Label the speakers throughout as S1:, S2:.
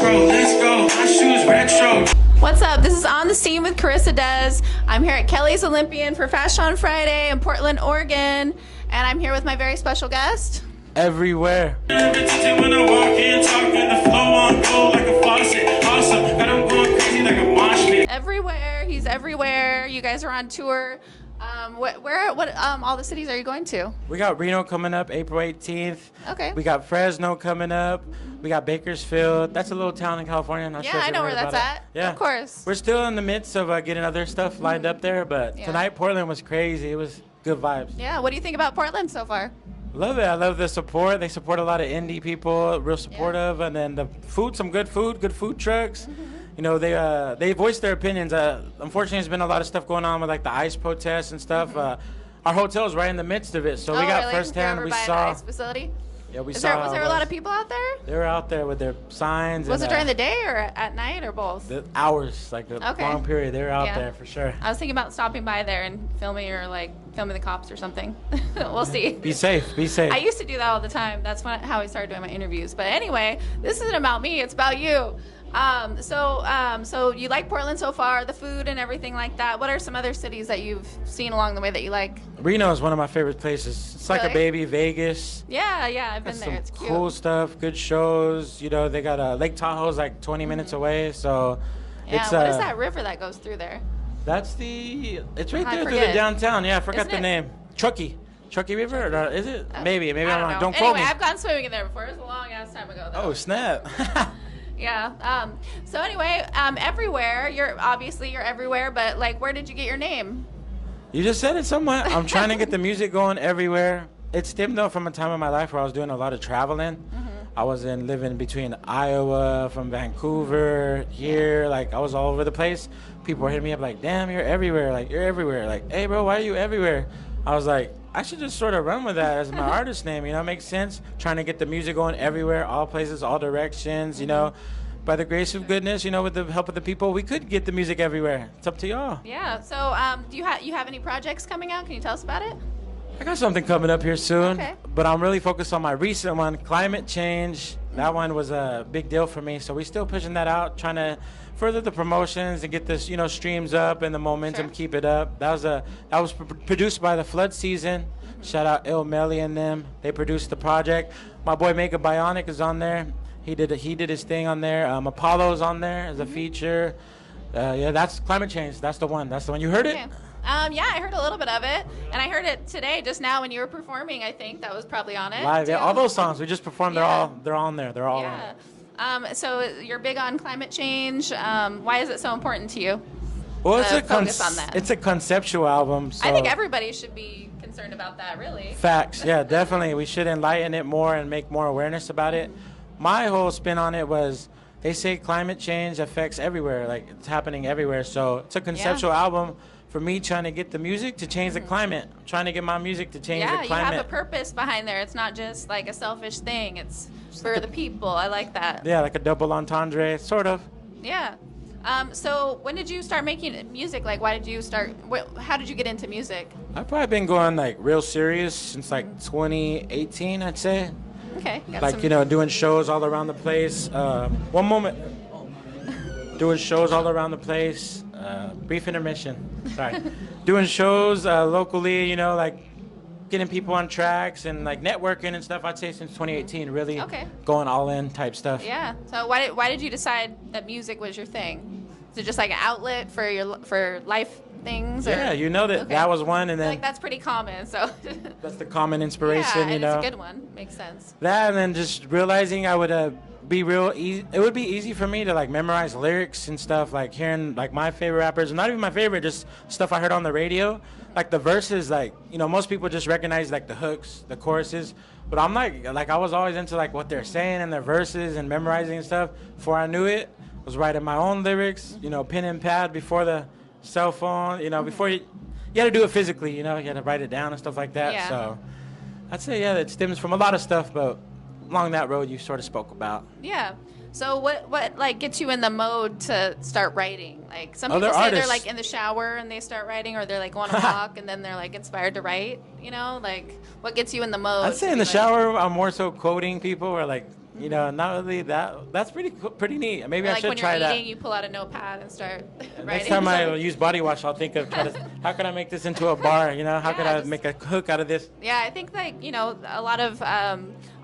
S1: retro. Let's go. My shoes retro.
S2: What's up? This is On the Scene with Carissa Dez. I'm here at Kelly's Olympian for Fashion on Friday in Portland, Oregon, and I'm here with my very special guest.
S3: EveryWhere.
S1: When I walk in, talking the flow on go like a faucet. Awesome. Got 'em going crazy like a mosh pit.
S2: EveryWhere. He's everywhere. You guys are on tour. What all the cities are you going to?
S3: We got Reno coming up April 18th.
S2: Okay.
S3: We got Fresno coming up. We got Bakersfield. That's a little town in California. I'm not sure
S2: Yeah,
S3: if
S2: I
S3: you
S2: know
S3: heard
S2: where that's
S3: about
S2: at.
S3: it. Yeah.
S2: Of course.
S3: We're still in the midst of getting other stuff lined up there, but
S2: Yeah.
S3: tonight Portland was crazy. It was good vibes.
S2: Yeah. What do you think about Portland so far?
S3: Love it. I love the support. They support a lot of indie people, real supportive, and then the food, some good food trucks. You know, they voice their opinions. Unfortunately, there's been a lot of stuff going on with like the ICE protests and stuff. Our hotel's right in the midst of it, so we got
S2: really?
S3: firsthand.
S2: You're
S3: We
S2: over by an
S3: saw.
S2: ICE facility?
S3: Yeah, we
S2: Was
S3: saw.
S2: there a lot of people out there?
S3: They were out there with their signs.
S2: Was
S3: and,
S2: it during the day or at night or both?
S3: the hours, like a
S2: Okay.
S3: long period. They were out
S2: Yeah.
S3: there for sure.
S2: I was thinking about stopping by there and filming filming the cops or something. We'll see.
S3: Be safe. Be safe.
S2: I used to do that all the time. That's how I started doing my interviews. But anyway, this isn't about me. It's about you. So you like Portland so far, the food and everything like that. What are some other cities that you've seen along the way that you like?
S3: Reno is one of my favorite places. It's like a
S2: Really?
S3: baby Vegas.
S2: Yeah, I've been
S3: Got
S2: there.
S3: some
S2: It's cute.
S3: cool stuff, good shows. You know, they got Lake Tahoe's like 20 minutes away, so
S2: Yeah,
S3: it's
S2: what is that river that goes through there?
S3: it's right
S2: I
S3: there through the
S2: forget.
S3: downtown. Yeah, I forgot
S2: Isn't
S3: the
S2: it?
S3: name. Truckee River? Or, is it? Maybe I'm
S2: I
S3: wrong.
S2: don't know.
S3: Don't quote
S2: Anyway,
S3: me.
S2: I've gone swimming in there before. It was a long ass time ago though.
S3: Oh, snap.
S2: Yeah. So anyway, everywhere. You're everywhere, but like, where did you get your name?
S3: You just said it somewhat. I'm trying to get the music going everywhere. It stemmed though from a time in my life where I was doing a lot of traveling. I was living between Iowa, from Vancouver, here. Like I was all over the place. People were hitting me up like, "Damn, you're everywhere! Like you're everywhere! Like, hey, bro, why are you everywhere?" I was like, I should just sort of run with that as my artist name. You know, it makes sense. Trying to get the music going everywhere, all places, all directions. You know, by the grace of goodness, you know, with the help of the people, we could get the music everywhere. It's up to y'all.
S2: Yeah. So do you have any projects coming out? Can you tell us about it?
S3: I got something coming up here soon,
S2: Okay.
S3: but I'm really focused on my recent one, climate change. That one was a big deal for me, so we're still pushing that out, trying to further the promotions and get this, you know, streams up and the momentum,
S2: Sure.
S3: keep it up. That was produced by the Flood Season. Shout out Il Melly and them. They produced the project. My boy Mega Bionic is on there. He did his thing on there. Apollo's on there as a feature. Yeah, that's climate change. That's the one. You heard it?
S2: Okay. Yeah, I heard a little bit of it, and I heard it today just now when you were performing. I think that was probably on it.
S3: Live. Yeah,
S2: too.
S3: all those songs we just performed.
S2: Yeah.
S3: They're on there. They're all on
S2: Yeah.
S3: it.
S2: So you're big on climate change. Why is it so important to you?
S3: Well, it's
S2: focus on that.
S3: It's a conceptual album. So
S2: I think everybody should be concerned about that, really.
S3: facts. Yeah, definitely. We should enlighten it more and make more awareness about it. My whole spin on it was they say climate change affects everywhere. Like it's happening everywhere. So it's a conceptual album for me trying to get the music to change the climate. I'm trying to get my music to change
S2: Yeah,
S3: the
S2: you
S3: climate.
S2: have a purpose behind there. It's not just like a selfish thing. It's for the people. I like that.
S3: Yeah, like a double entendre, sort of.
S2: Yeah. So when did you start making music? Like, why did you start? How did you get into music?
S3: I've probably been going like real serious since like 2018, I'd say.
S2: Okay. Got
S3: Like,
S2: some-
S3: you know, doing shows all around the place. One moment. Doing shows all around the place. Brief intermission. Sorry. Doing shows locally, you know, like getting people on tracks and like networking and stuff. I'd say since 2018, really
S2: Okay.
S3: going all in type stuff.
S2: Yeah. So why did you decide that music was your thing? Is it just like an outlet for life things? Or?
S3: Yeah, you know that
S2: Okay.
S3: that was one, and
S2: I feel
S3: then
S2: like that's pretty common. So.
S3: that's the common
S2: Yeah,
S3: inspiration,
S2: and
S3: you know.
S2: it's a good one. Makes sense.
S3: That and then just realizing I would be real easy. It would be easy for me to like memorize lyrics and stuff. Like hearing like my favorite rappers, not even my favorite, just stuff I heard on the radio. Like the verses, like you know, most people just recognize like the hooks, the choruses. But I'm like I was always into like what they're saying in their verses and memorizing and stuff. Before I knew it, I was writing my own lyrics. You know, pen and pad before the cell phone. You know, before you had to do it physically. You know, you had to write it down and stuff like that.
S2: Yeah.
S3: So I'd say it stems from a lot of stuff, but along that road you sort of spoke about.
S2: Yeah. So what like gets you in the mode to start writing? Like some
S3: Other
S2: people say they're
S3: artists.
S2: like in the shower and they start writing, or they're like on a walk and then they're like inspired to write. You know, like what gets you in the mode?
S3: I'd say
S2: to
S3: in
S2: be
S3: the
S2: like-
S3: shower I'm more so quoting people or like You know, not really that. That's pretty neat. Maybe I
S2: Like
S3: should
S2: when
S3: try
S2: you're
S3: that.
S2: eating, you pull out a notepad and start writing.
S3: Next time I use body wash, I'll think of how can I make this into a bar? You know, how
S2: Yeah,
S3: could I
S2: just-
S3: make a hook out of this?
S2: Yeah, I think like a lot of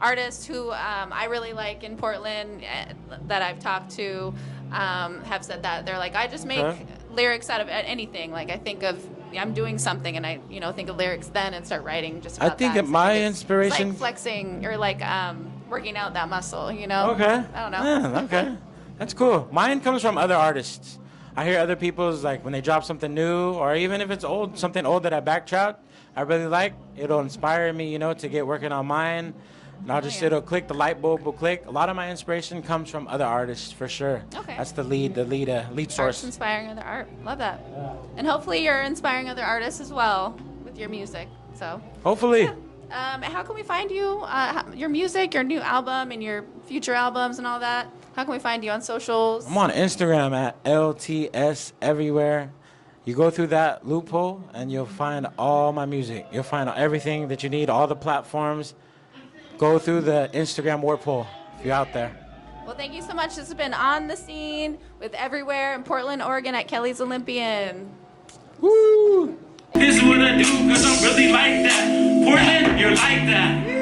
S2: artists who I really like in Portland that I've talked to have said that they're like, I just make
S3: Okay.
S2: lyrics out of anything. Like I think of I'm doing something and I think of lyrics then and start writing just about
S3: think
S2: that.
S3: that my
S2: it's
S3: inspiration-
S2: like flexing or like working out that muscle. You know?
S3: Okay.
S2: I don't know.
S3: Yeah, okay. That's cool. Mine comes from other artists. I hear other people's, like, when they drop something new, or even if it's old, something old that I backtracked, I really like, it'll inspire me, to get working on mine. And I'll just,
S2: yeah.
S3: it'll click, the light bulb will click. A lot of my inspiration comes from other artists, for sure.
S2: Okay.
S3: That's the lead
S2: Art's
S3: source.
S2: inspiring other art. Love that. And hopefully you're inspiring other artists as well with your music. So.
S3: Hopefully.
S2: How can we find you? Your music, your new album, and your future albums, and all that. How can we find you on socials?
S3: I'm on Instagram at LTS Everywhere. You go through that loophole and you'll find all my music. You'll find everything that you need, all the platforms. Go through the Instagram wormhole if you're out there.
S2: Well, thank you so much. This has been On the Scene with EveryWhere in Portland, Oregon at Kelly's Olympian.
S3: Woo!
S1: This is what I do, cause I'm really like that. Portland, you're like that.